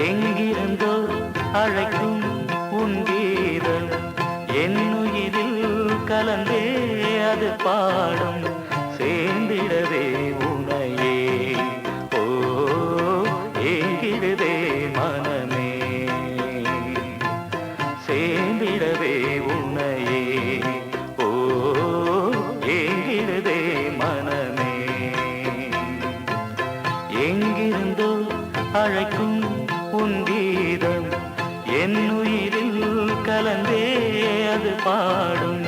எங்கிருந்தோ அழைக்கும் உன் கீதம் என்னுயிரில் கலந்தே அது பாடும் சேர்ந்திடவே உனையே ஓ ஏங்கிடுதே மனமே சேர்ந்திடவே உனையே ஓ ஏங்கிடுதே மனமே எங்கிருந்தோ அழைக்கும் உன் கீதம் என்னுயிரில் கலந்தே அது பாடும்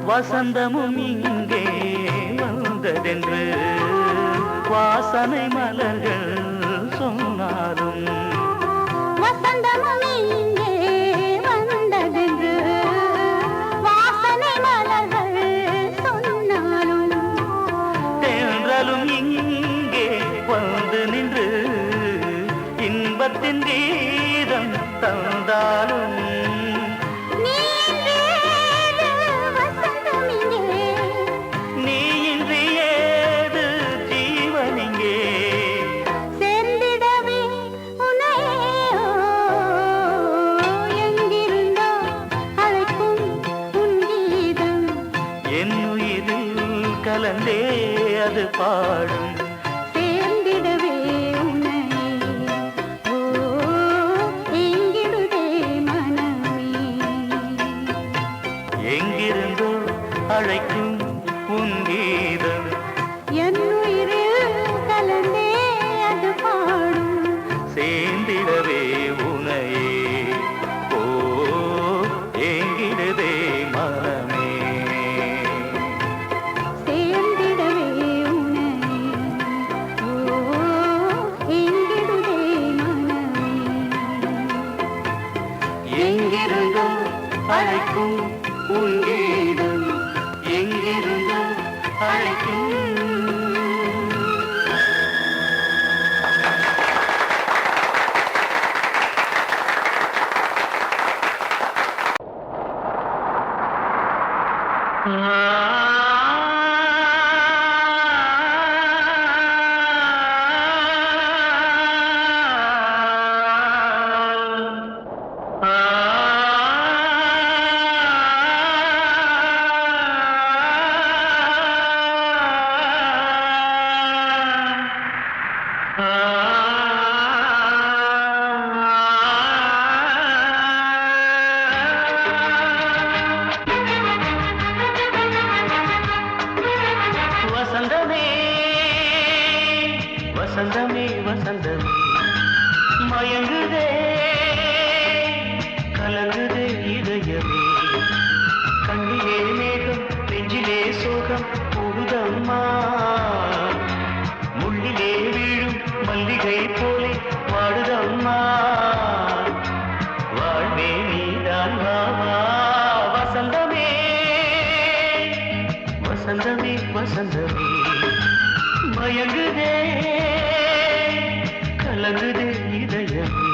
வசந்தமும் இங்கே வந்ததென்று வாசனை மலர்கள் சொன்னாலும் வசந்தமும் இங்கே வந்ததென்று வாசனை மலர்கள் சொன்னாலும் தென்றலும் இங்கே வந்து நின்று இன்பத்தின் கீதம் தந்தாலும் கலந்தே அது பாடும் சேர்ந்திடவே உன்னை ஓ எங்கிடுதே மனமே எங்கிருந்தோ அழைக்கும் உன் கீதம் என்னுயிரில் கலந்தே அது பாடும் சேர்ந்திடவே உனையே ஓ எங்கிடுதே மனமே எங்கிருந்தோ அழைக்கும் உன் கீதம் எங்கிருந்தோ அழைக்கும் வசந்தமே வசந்தமே வசந்தமே மயங்குதே கலங்குதே இதயமே கண்ணிலே மேகம் நெஞ்சிலே சோகம் புகுதம்மா முள்ளிலே வீழும் மல்லிகை போலே வாடுதம்மா வாழ்வே நீதான் வாவா வசந்தமே வசந்தமே வசந்தமே மயங்குதே கலங்குதே இதயமே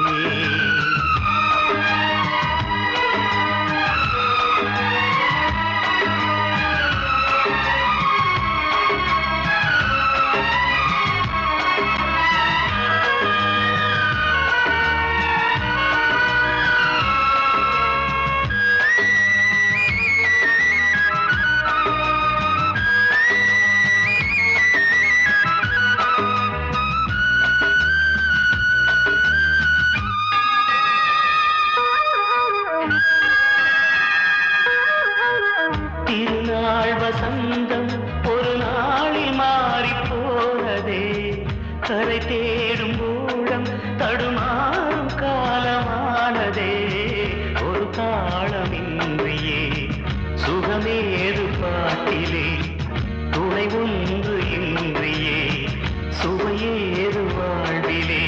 திருநாள் வசந்தம் ஒரு நாளில் மாறி போனதே கரை தேடும் ஊழம் தடுமாறும் காலமானதே ஒரு தாளமின்றியே சுகமேது பாட்டிலே துணை ஒன்று இன்றியே சுவையேது வாழ்விலே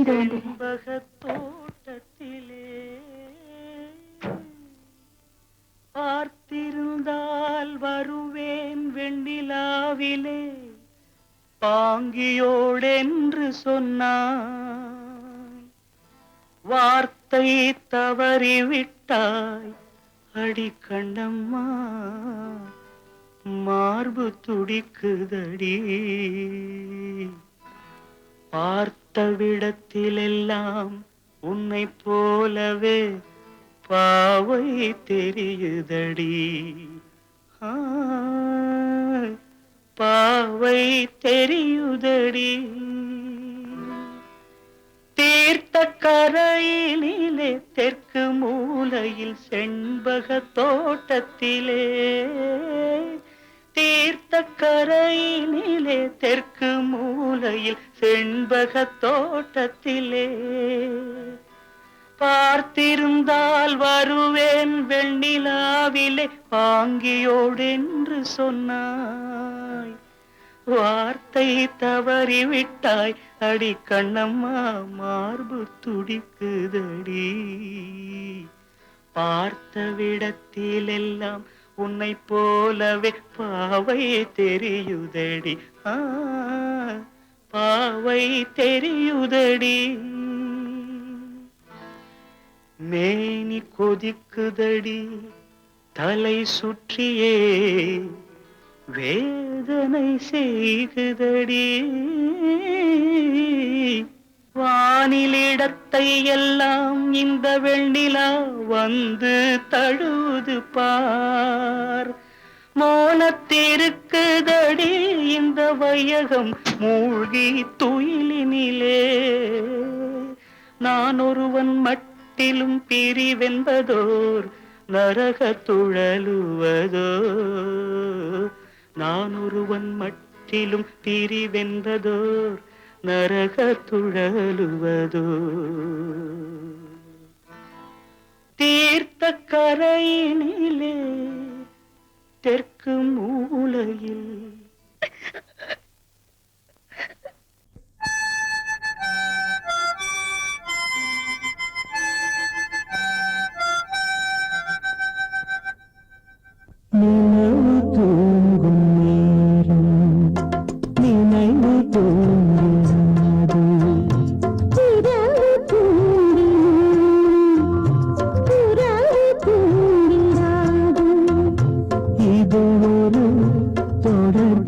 செண்பகத் தோட்டத்திலே பார்த்திருந்தால் வருவேன் வெண்ணிலாவிலே பாங்கியோடென்று சொன்னாய் வார்த்தை தவறிவிட்டாய் அடி கண்ணம்மா மார்பு துடிக்குதடி பார்த்த விடத்திலெல்லாம் உன்னை போலவே பாவை தெரியுதடி ஆ, பாவை தெரியுதடி தீர்த்த கரையினிலே தெற்கு மூலையில் செண்பக தோட்டத்திலே தீர்த்த கரையினிலே தெற்கு மூலையில் செண்பக தோட்டத்திலே பார்த்திருந்தால் வருவேன் வெண்ணிலாவிலே பாங்கியோடென்று சொன்னாய் வார்த்தை தவறிவிட்டாய் அடி கண்ணம்மா மார்பு துடிக்குதடி பார்த்த விடத்திலெல்லாம் உன்னை போலவே பாவை தெரியுதடி ஆ, பாவை தெரியுதடி மேனி கொதிக்குதடி தலை சுற்றியே வேதனை செய்குதடி வானிலிடத்தை எல்லாம் இந்த வெண்ணிலா வந்து தழுது பார் மோனத்திருக்குதடி இந்த வையகம் மூழ்கி துயிலினிலே நான் ஒருவன் மட்டிலும் பிரிவென்பதோர் நரக துழலுவதோ நான் ஒருவன் மட்டிலும் பிரிவென்பதோர் நரக துழலுவதோ தீர்த்த கரையினிலே தெற்கு மூலையில் நினைவு தூங்கும் நேரம் நினைவு தூங்காது இரவு தூங்கினும் புறவு தூங்கிடாது இது ஒரு தொடர்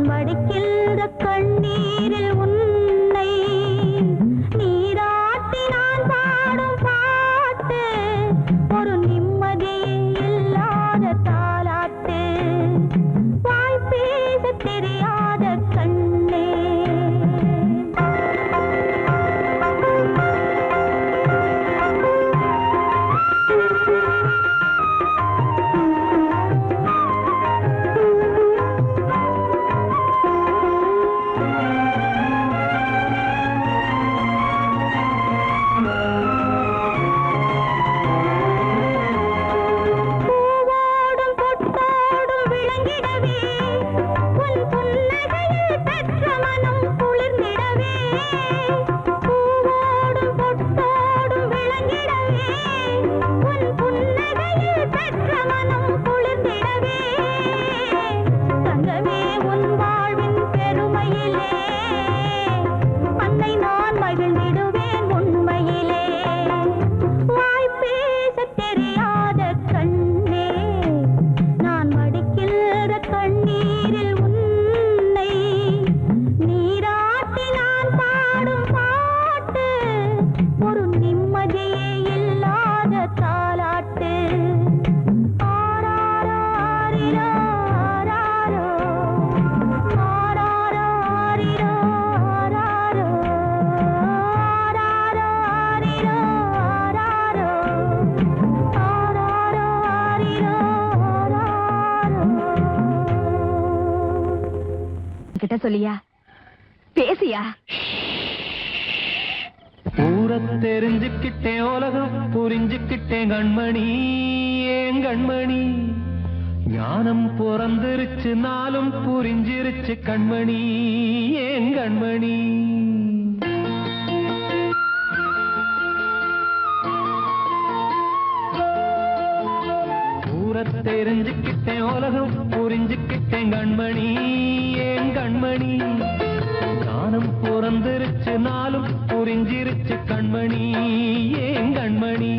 வடிக்கின்ற கண்ணீரில் உன்னை நீராட்டி நான் பாடும் பாட்டு ஒரு நிம்மதியே இல்லாத தாலாட்டு வாய் பேச தெரியாத கண்ணே சொல்லியா பேசியா ஊரை தெரிஞ்சுக்கிட்டேன் உலகம் புரிஞ்சுக்கிட்டேன் கண்மணி ஏன் கண்மணி ஞானம் பிறந்திருச்சு நாளும் புரிஞ்சிருச்சு கண்மணி ஏன் கண்மணி ஊரை தெரிஞ்சுக்கிட்டேன் உலகம் புரிஞ்சுக்கிட்டேன் கண்மணி ஏன் கண்மணி ஞானம் பிறந்திருச்சு நாளும் புரிஞ்சிருச்சு கண்மணி ஏன் கண்மணி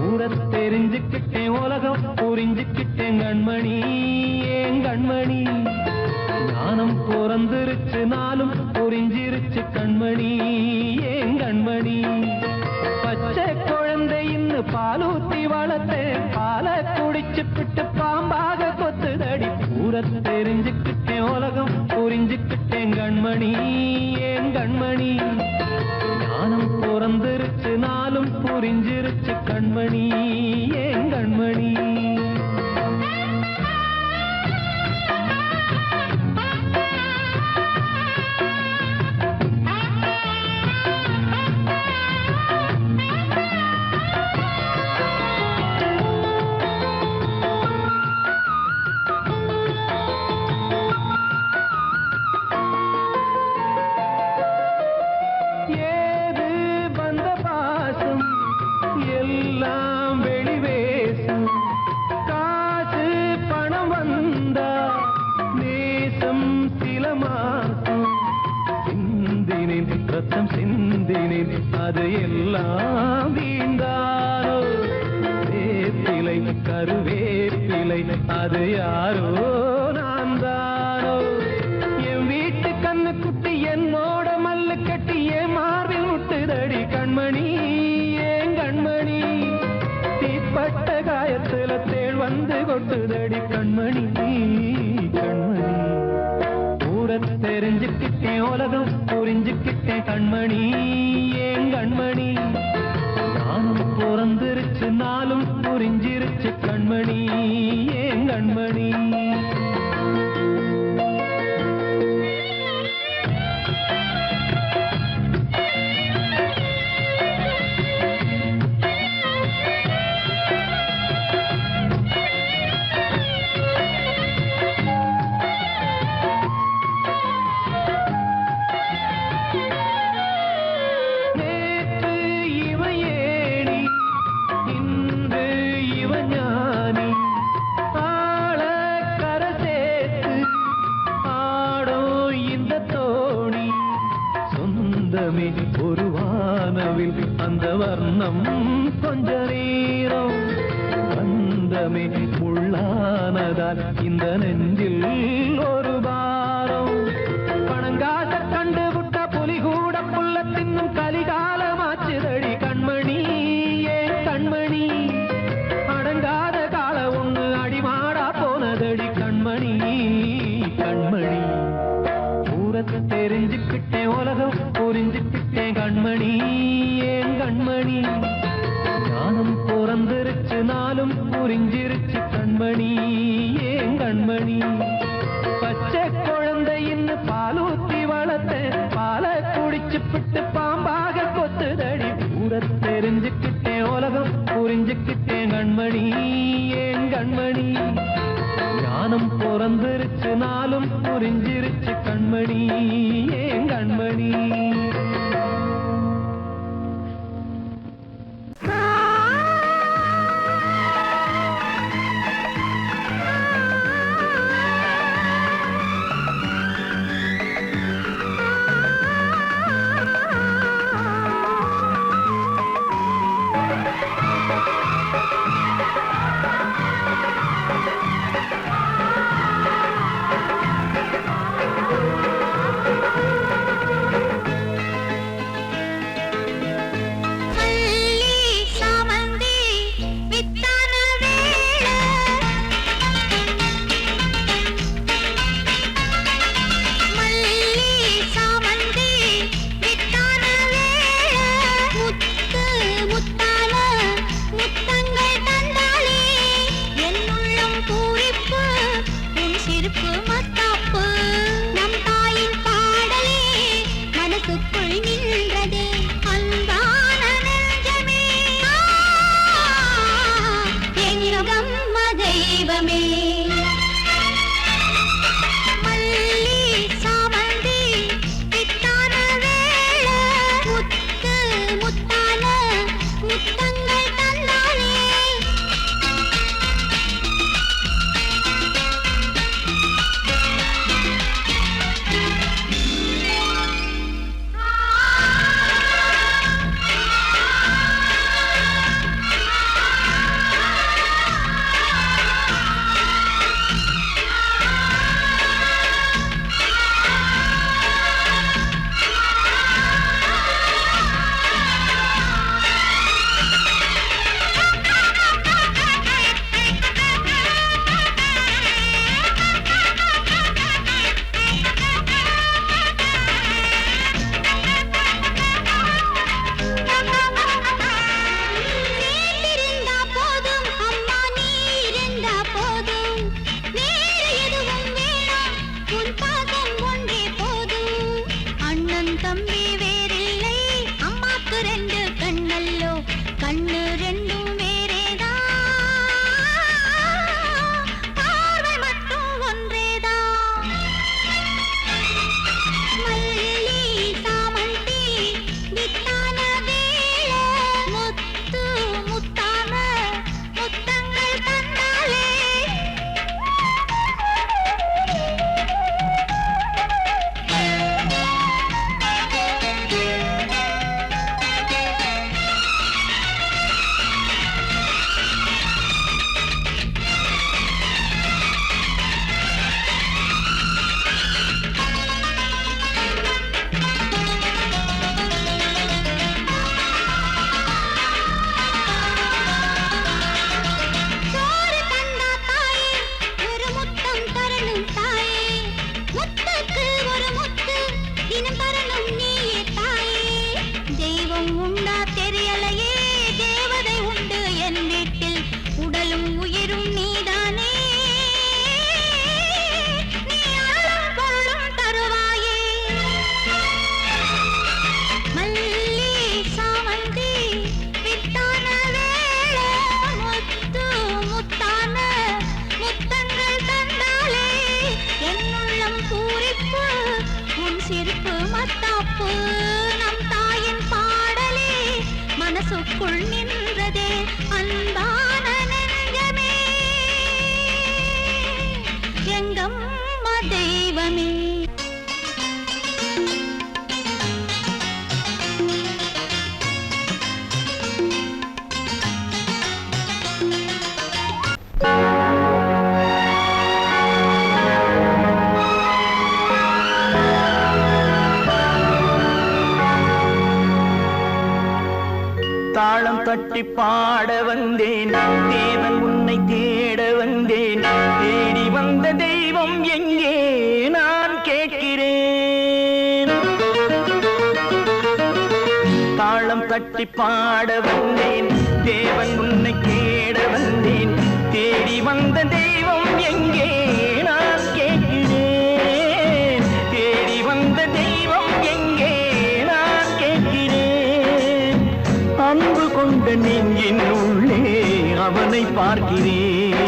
ஊரை தெரிஞ்சுக்கிட்டேன் உலகம் புரிஞ்சுக்கிட்டேன் கண்மணி ஏன் கண்மணி ஞானம் பிறந்திருச்சு நாளும் புரிஞ்சிருச்சு கண்மணி ஏன் கண்மணி பச்சை குழந்தை இன்னும் பாலூத்தி வளர்த்தேன் பாலை குடிச்சு பிட்டு பாம்பாக கொத்துதடி ஊரை தெரிஞ்சுக்கிட்டேன் உலகம் புரிஞ்சுக்கிட்டேன் கண்மணி ஏன் கண்மணி ஞானம் பிறந்திருச்சு நாளும் புரிஞ்சிருச்சு கண்மணி ஏன் கண்மணி ரத்தம் சிந்தினேன் அது எல்லாம் வீண்டாரோ வேப்பிலை கருவேப்பிலை அது யாரோ நான் தானோ என் வீட்டு கண்ணு குட்டி என்னோட மல்லு கட்டி என் மார்பில் முட்டுதடி கண்மணி ஏன் கண்மணி தீப்பட்ட காயத்துல தேள் வந்து கொட்டுதடி கண்மணி கண்மணி ஊரை தெரிஞ்சுக்கிட்டேன் உலகம் புரிஞ்சுக்கிட்டேன் கண்மணி ஏன் கண்மணி நானும் பிறந்திருச்சு நாளும் புரிஞ்சிருச்சு கண்மணி ஏன் கண்மணி ஒரு வானவில் அந்த வர்ணம் கொஞ்ச நேரம் பந்தமே முள்ளானதால் இந்த நெஞ்சில் ஒரு கண்மணி ஊரத்தை தெரிஞ்சுக்கிட்டேன் உலகம் புரிஞ்சுக்கிட்டேன் கண்மணி ஏன் கண்மணி ஞானம் பிறந்திருச்சு நாளும் புரிஞ்சிருச்சு கண்மணி ஏன் கண்மணி பச்சை குழந்தையின்னு பாலூத்தி வளர்த்த பாலை குடிச்சு பிட்டு பாம்பாக கொத்துதடி ஊரை தெரிஞ்சுக்கிட்டேன் உலகம் புரிஞ்சுக்கிட்டேன் கண்மணி ஏன் கண்மணி ஞானம் பிறந்திருச்சு நாளும் புரிஞ்சிருச்சு கண்மணி ஏன் கண்மணி மனசுக்குள் நின்றதே அன்பான நெஞ்சமே எங்கம்மா தெய்வமே. தாளம் தட்டி பாட வந்தேன், தேவன் உன்னை தேட வந்தேன். தேடி வந்த தெய்வம் எங்கே நான் கேட்கிறேன். தாளம் தட்டி பாட வந்தேன், தேவன் உன்னை தேட வந்தேன். தேடி வந்த தெய்வம் எங்கே நான் கேட்கிறேன். தேடி வந்த தெய்வம் எங்கே நான் கேட்கிறேன். அன்பு கொண்ட நெஞ்சின் உள்ளே அவனை பார்க்கிறேன்.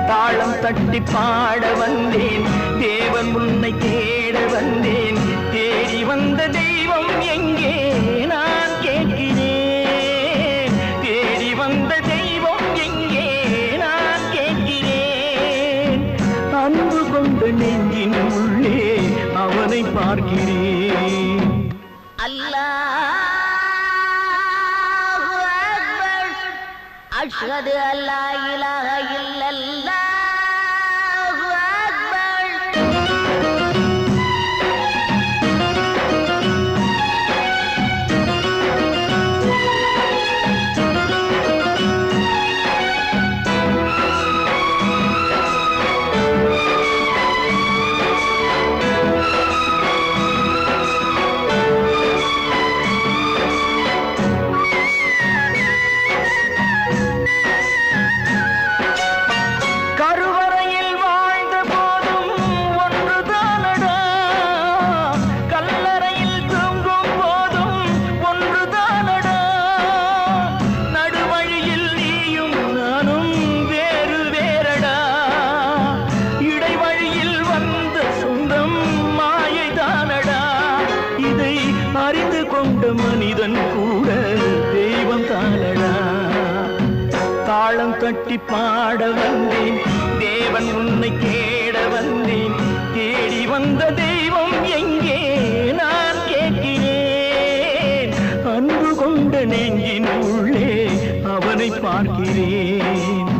தாளம் தட்டி பாட வந்தேன், தேவன் உன்னை தேட வந்தேன். தேடி வந்த தெய்வம் எங்கே நான் கேட்கிறேன். தேடி வந்த தெய்வம் எங்கே நான் கேட்கிறேன். அன்பு கொண்ட நெஞ்சின் உள்ளே அவனை பார்க்கிறேன். அல்லாஹு அக்பர். அஷ்ஹது அல்லா இலாஹ இல்லல்லாஹு அக்பர். கருவறையில் வாழ்ந்த போதும் ஒன்றுதானடா, கல்லறையில் தூங்கும் போதும் ஒன்றுதானடா. நடுவழியில் நீயும் நானும் வேறு வேறடா. இடைவழியில் வந்த சொந்தம் மாயைதானடா. இதை அறிந்து கொண்ட மனிதன் கூட தெய்வம் தானடா. தாளம் தட்டி பாட வந்தேன், தேவன் உன்னை தேட வந்தேன். தேடி வந்த தெய்வம் எங்கே நான் கேட்கிறேன். அன்பு கொண்ட நெஞ்சின் உள்ளே அவனை பார்க்கிறேன்.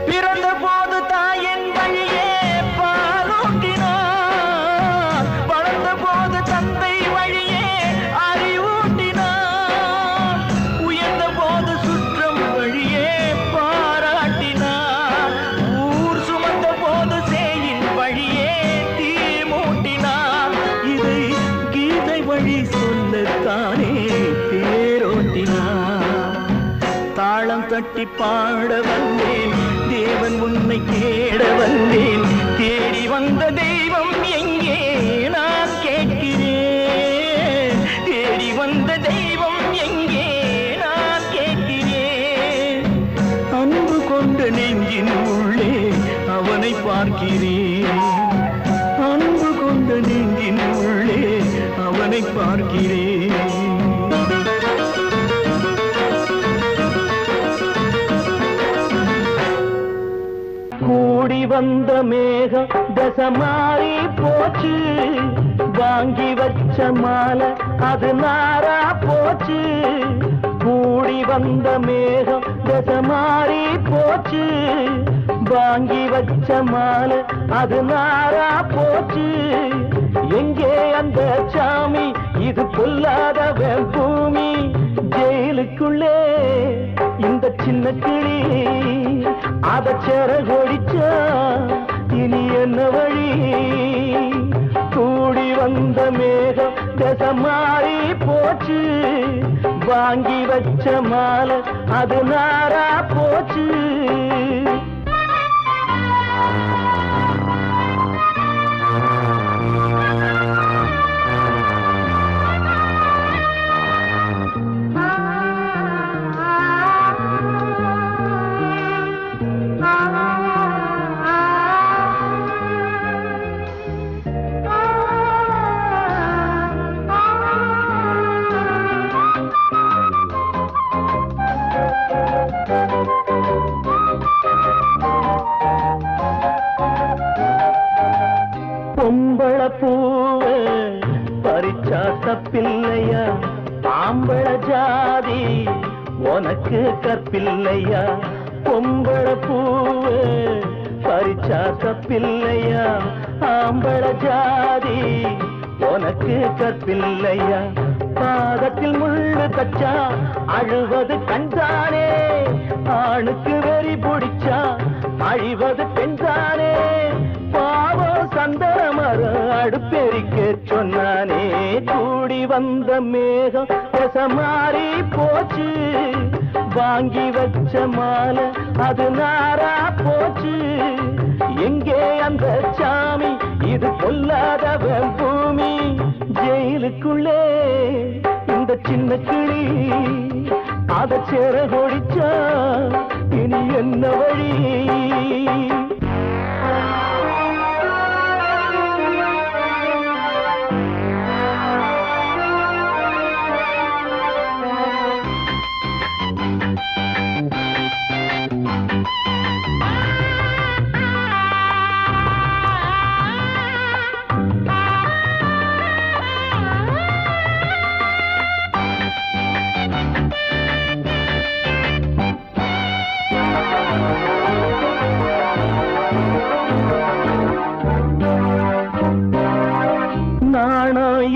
பிறந்த போது தாயின் வழியே பாலூட்டினார், வளர்ந்த போது தந்தை வழியே அறிவூட்டினார், உயர்ந்த போது சுற்றம் வழியே பாராட்டினார், ஊர் சுமந்த போது சேயின் வழியே தீ மூட்டினார். இதை கீதை வழி சொல்லத்தானே தேரோட்டினார். தாளம் தட்டி பாட வந்தேன், தேவன் உன்னை தேட வந்தேன். தேடி வந்த தெய்வம் எங்கே நான் கேட்கிறேன். தேடி வந்த தெய்வம் எங்கே நான் கேட்கிறேன். அன்பு கொண்ட நெஞ்சின் உள்ளே அவனை பார்க்கிறேன். அன்பு கொண்ட நெஞ்சின் உள்ளே அவனை பார்க்கிறேன். கூடி வந்த மேகம் தசை மாறி போச்சு, வாங்கி வச்ச மாலை அது நாரா போச்சு. கூடி வந்த மேகம் தசை மாறி போச்சு, வாங்கி வச்ச மாலை அது நாரா போச்சு. எங்கே அந்த சாமி, இது பொல்லாதவன் பூமி. ஜெயிலுக்குள்ளே இந்த சின்ன கிளி அத சிறகொடிச்சா இனி என்ன வழி. கூடி வந்த மேகம் தசை மாறி போச்சு, வாங்கி வச்ச மாலை அது நாரா போச்சு. ஆ உனக்கு கற்பில்லையா பொம்பள பூவு பறிச்சா தப்பில்லையா ஆம்பள ஜாதி உனக்கு கற்பில்லையா பாதத்தில் முள்ளு தச்சா அழுவது கண்தானே ஆணுக்கு வெறி பிடிச்சா அழிவது பெண்தானே பாவம் சந்தமர அடுப்பெரிக்க சொன்னானே கூடி வந்த மேகம் மாறி போச்சு வாங்கி வச்ச மாலை அது நாரா போச்சு எங்கே அந்த சாமி இது கொல்லாதவன் பூமி ஜெயிலுக்குள்ளே இந்த சின்ன கிளி அத சேர கொடிச்சா இனி என்ன வழி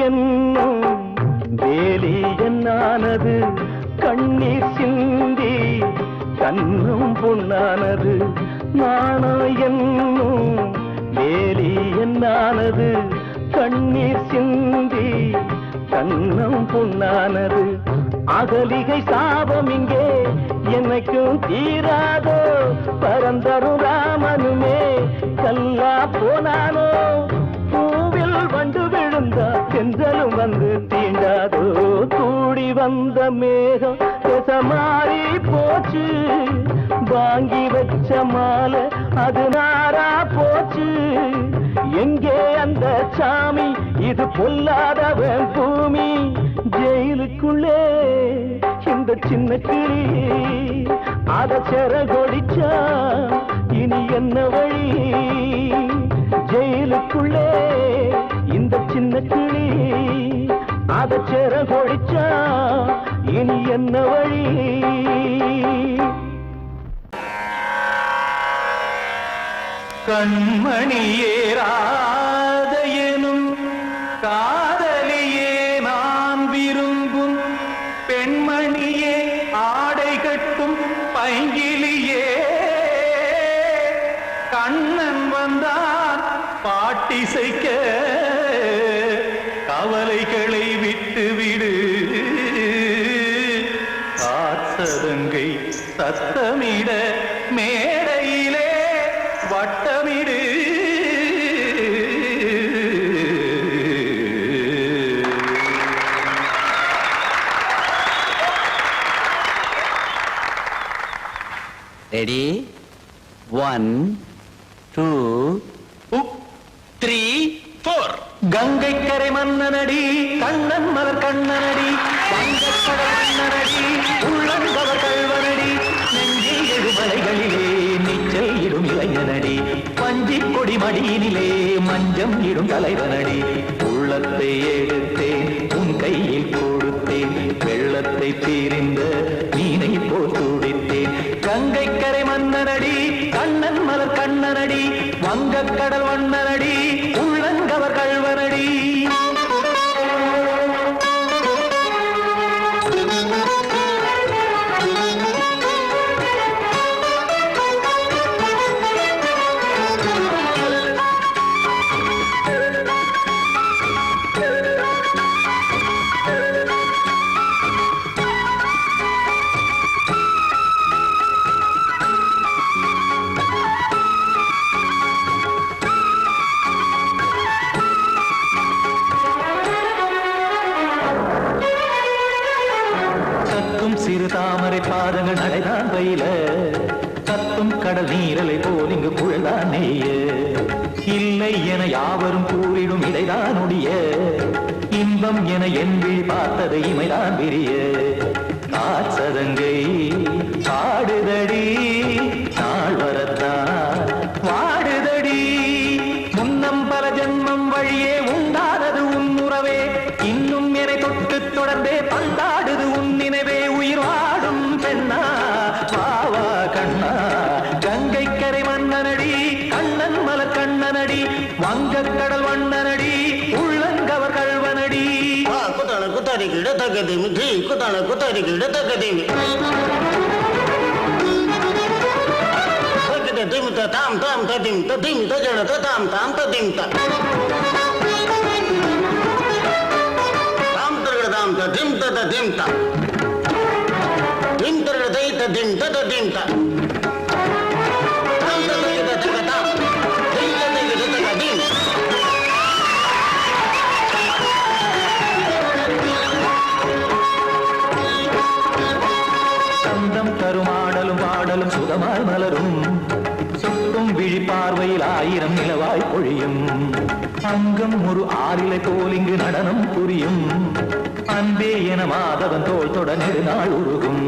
என்னும் வேலி என்னானது கண்ணீர் சிந்தி கண்ணும் பொன்னானது நாணம் என்னும் வேலி என்னானது கண்ணீர் சிந்தி கண்ணும் பொன்னானது அகலிகை சாபம் இங்கே என்னைக்கும் தீராதோ பரந்தரும் ராமனுமே கல்லா போனானோ பூவில் வண்டு விழுந்தா சென்றலும் வந்து தீண்டாதோ கூடி வந்த மேகம் மாறி போச்சு வாங்கி வச்ச மாலை அது நாரா போச்சு எங்கே அந்த சாமி இது பொல்லாதவன் பூமி ஜெயிலுக்குள்ளே இந்த சின்ன கிளி அத செர கொடிச்சா இனி என்ன வழி ஜெயிலுக்குள்ளே இந்த சின்ன கிளி அத செர கொடிச்சா இனி என்ன வழி கண்மணியேராதையனும் காதலியே நான் விரும்பும் பெண்மணியே ஆடை கட்டும் பைங்கிலியே கண்ணன் வந்தான் பாட்டிசைக்க கவலைகளை விட்டுவிடு காத்ததங்கை சத்தமிட மேடையிலே வட்டமிடு ரெடி 1 2 3 4 கங்கை கரை மன்னனடி கண்ணன் மலர் கண்ணனடி வங்கக்கடல் மன்னனடி உள்ளங்கவர் கல்வனடி நெஞ்சில் எழுமலைகளிலே நீச்சல் இடும் இளைஞனடி பஞ்சி கொடி மடியினிலே மஞ்சம் இடும் தலைவனடி உள்ளத்தை எடுத்தேன் உன் கையில் கொடுத்தேன் வெள்ளத்தை தீரிந்த மீனை போல் துடித்தேன் கங்கை கரை மன்னனடி கண்ணன் மலர் கண்ணனடி வங்கக்கடல் வண்ணனடி உள்ளங்கவர் கல்வனடி சிறு தாமரை பாதங்கள் நடைதான் பயில கத்தும் கடல் நீரலை போல் இங்கு குழல்தான் நெய்ய இல்லை என யாவரும் கூறிடும் இடைதான் உடைய இன்பம் என என் விழி பார்த்தது இமைதான் விரிய காசதங்கை பாடுதடி நாள் வரத்தான் வாடுதடி முன்னம் பல ஜென்மம் வழியே உண்டானது உன் உறவே இன்னும் என்னை தொட்டு தொடர்ந்தே பந்தாடுது உன் நினைவே உயிர் வாடும் பெண் தகதிமி தி குதன குதரிகிட தகதிமி தகத திமித தாம் தாம் ததிம் ததிம் தஜன ததாம் தாம் ததிம் த தாம் தரகட தாம் ததிம் ததிம் த திம் தரகட தை ததிம் ததிம் த தாம் தரகட தகதாம் தை ததிம் ததிம் சந்தம் கருமாடலும் பாடலும் சுதமாய் மலரும் சொட்டும் விழி பார்வையில் 1000 நிலவாய் பொழியும் அங்கம் ஒரு ஆறிலை போல் இங்கு நடனம் புரியும் அன்பே என மாதவன் தோள் தொட நெடுநாள் உருகும்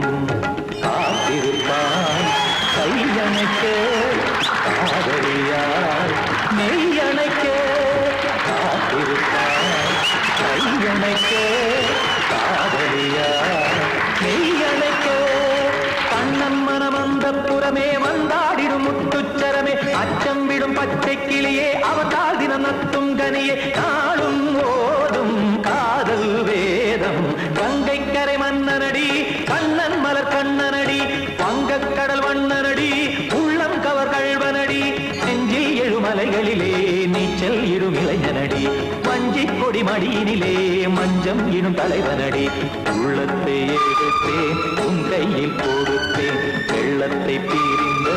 காத்திருப்பான் கையணைக்க காதலியார் மெய்யணைக்க காத்திருப்பான் கையணைக்க காதலியார் மெய்யணைக்க கண்ணன் மனமந்த புறமே வந்தாடிடும் முத்துச்சரமே அச்சம் விடும் பச்சை கிளியே அவதால் தினம் நத்தும் கனியே நாளும் ஓதும் காதல் வேதம் கங்கை கரை மன்னனடி கண்ணன் மலர் கண்ணனடி வங்கக் கடல் வண்ணனடி உள்ளம் கவர் கழ்வனடி நெஞ்சில் எழுமலைகளிலே நீச்சல் இடும் இளைஞனடி வஞ்சி கொடி மடியினிலே மஞ்சம் இடும் தலைவனடி உள்ளத்தை எடுத்தேன் உன் கையில் கொடுத்தேன் வெள்ளத்தை பீரிந்த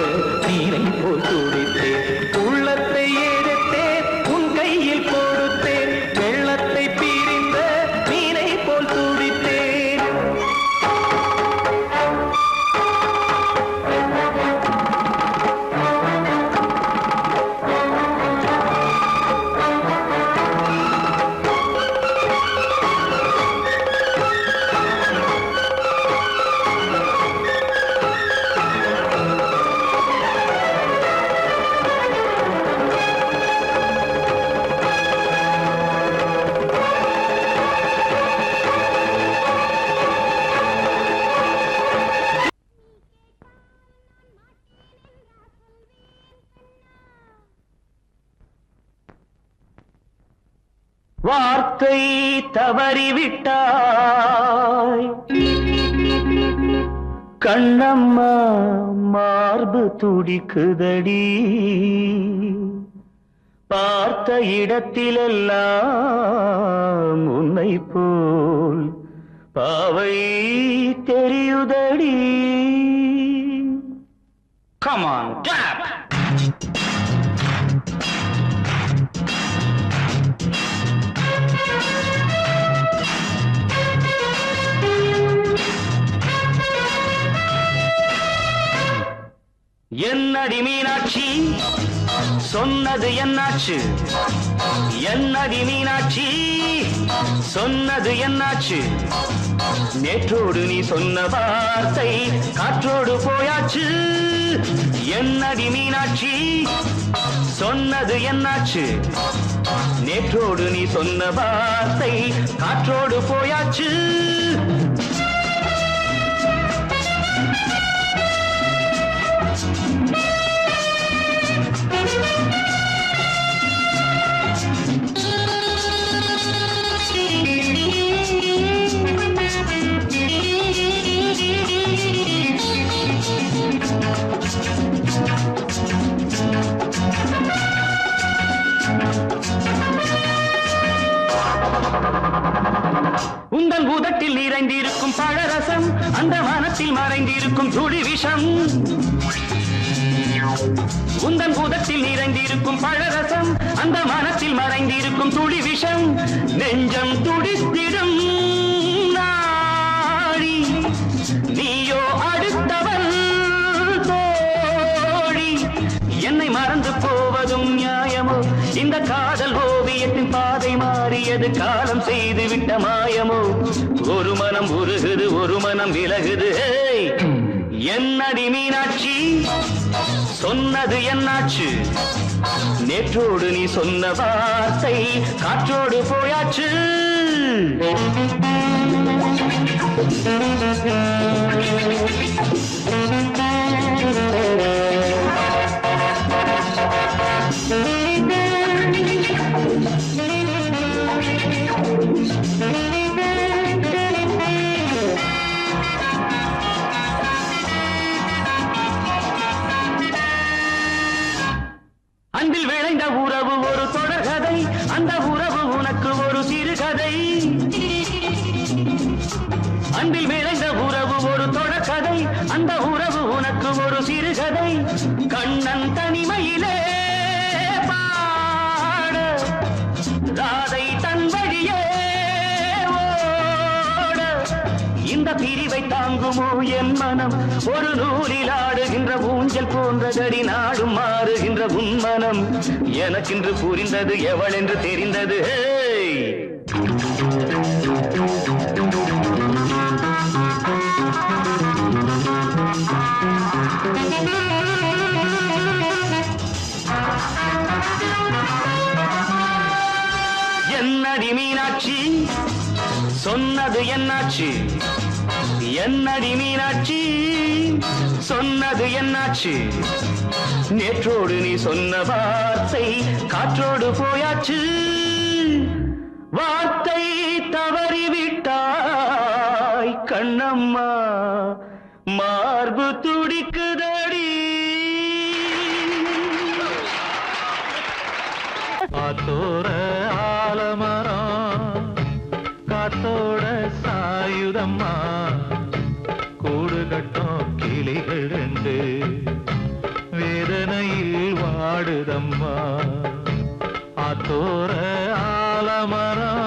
நீரை போல் துடித்தேன் உள்ளத்தை எடுத்தேன் உன் கையில் கொடுத்தேன் வெள்ளத்தை பீரிந்த நீரை போல் துடித்தேன் வார்த்தை தவறிவிட்டாய் கண்ணம்மா மார்பு துடிக்குதடி பார்த்த இடத்திலெல்லாம் உன்னை போல் பாவை தெரியுதடி Come on, tap! என்னடி மீனாட்சி சொன்னது என்னாச்சு என்னடி மீனாட்சி சொன்னது என்னாச்சு நேற்றோடு நீ சொன்ன வார்த்தை காற்றோடு போயாச்சு என்னடி மீனாட்சி சொன்னது என்னாச்சு நேற்றோடு நீ சொன்ன வார்த்தை காற்றோடு போயாச்சு உந்தன் உதட்டில் நிறைந்திருக்கும் பழரசம் அந்த மனத்தில் மறைந்திருக்கும் துளி விஷம் உந்தன் உதட்டில் நிறைந்திருக்கும் பழரசம் அந்த மனத்தில் மறைந்திருக்கும் துளி விஷம் நெஞ்சம் துடித்திடும் நாடி நீயோ அடுத்தவன் தோழி என்னை மறந்து போவதும் நியாயமோ இந்த காதல் ஓவியத்தின் பாதை மாறியது காலம் செய்து விட்ட மாயமோ ஒரு மனம் உருகுது ஒரு மனம் விலகுது என்னடி மீனாட்சி சொன்னது என்னாச்சு நேற்றோடு நீ சொன்ன வார்த்தை காற்றோடு போயாச்சு அன்பில் விளைந்த உறவு ஒரு தொடர்கதை, அந்த உறவு உனக்கு ஒரு சிறுகதை. கண்ணன் தனிமையிலே பாட, ராதை தன் வழியே ஓட. இந்த பிரிவை தாங்குமோ என் மனம்? ஒரு நூலில் ஆடுகின்ற ஊஞ்சல் போன்றதடி, நாடும் மாறுகின்ற உன்மனம். எனக்கென்று புரிந்தது எவள் என்று தெரிந்தது. என்னடி மீனாட்சி சொன்னது என்னாச்சு? என்னடி மீனாட்சி சொன்னது என்னாச்சு? நேற்றோடு நீ சொன்ன வார்த்தை காற்றோடு போயாச்சு. வார்த்தை தவறிவிட்டாய் கண்ணம்மா, மார்பு துடிக்குதடி. காத்தோர ஆலமரம் காத்தோட சாயுதம்மா, கூடு கட்டும் கிளிகள் ரெண்டு வேதனையில் வாடுதம்மா. ஆத்தோர ஆலமரம்.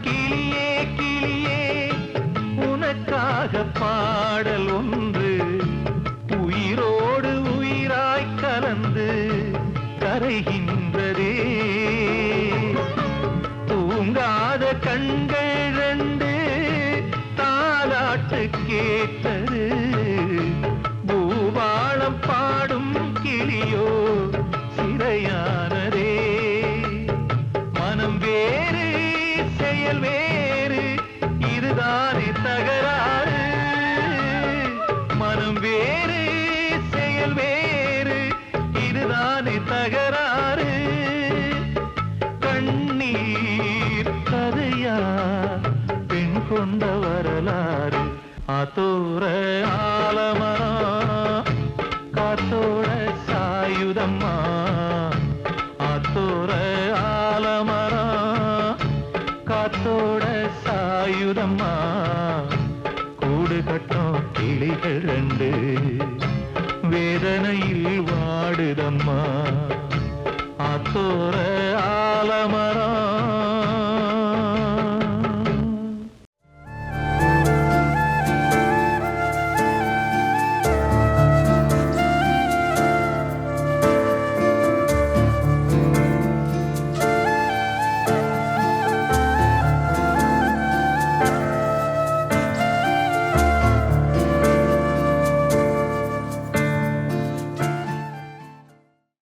கிளியே கிளியே உனக்காக பாடல் ஒன்று, உயிரோடு உயிராய் கலந்து கரைகின்றதே. தூங்காத கண்கள் ரெண்டு தாலாட்டு கேட்டது, பூபாளம் பாடும் கிளியோ சிறையானதே. மனம் வேறு செயல் வேறு, இதுதானே தகராறு. மனம் வேறு செயல் வேறு, இதுதானே தகராறு. கண்ணீர் கதையா பெண் கொண்ட வரலாறு. ஆத்தோர ஆலமரம் காத்தோட சாயுதம்மா, ஆத்தோர ஆலமரம் காத்தோட சாயுதம்மா, கூடு கட்டும் கிளிகள் ரெண்டு வேதனையில் வாடுதம்மா. ஆத்தோர ஆலமரம்.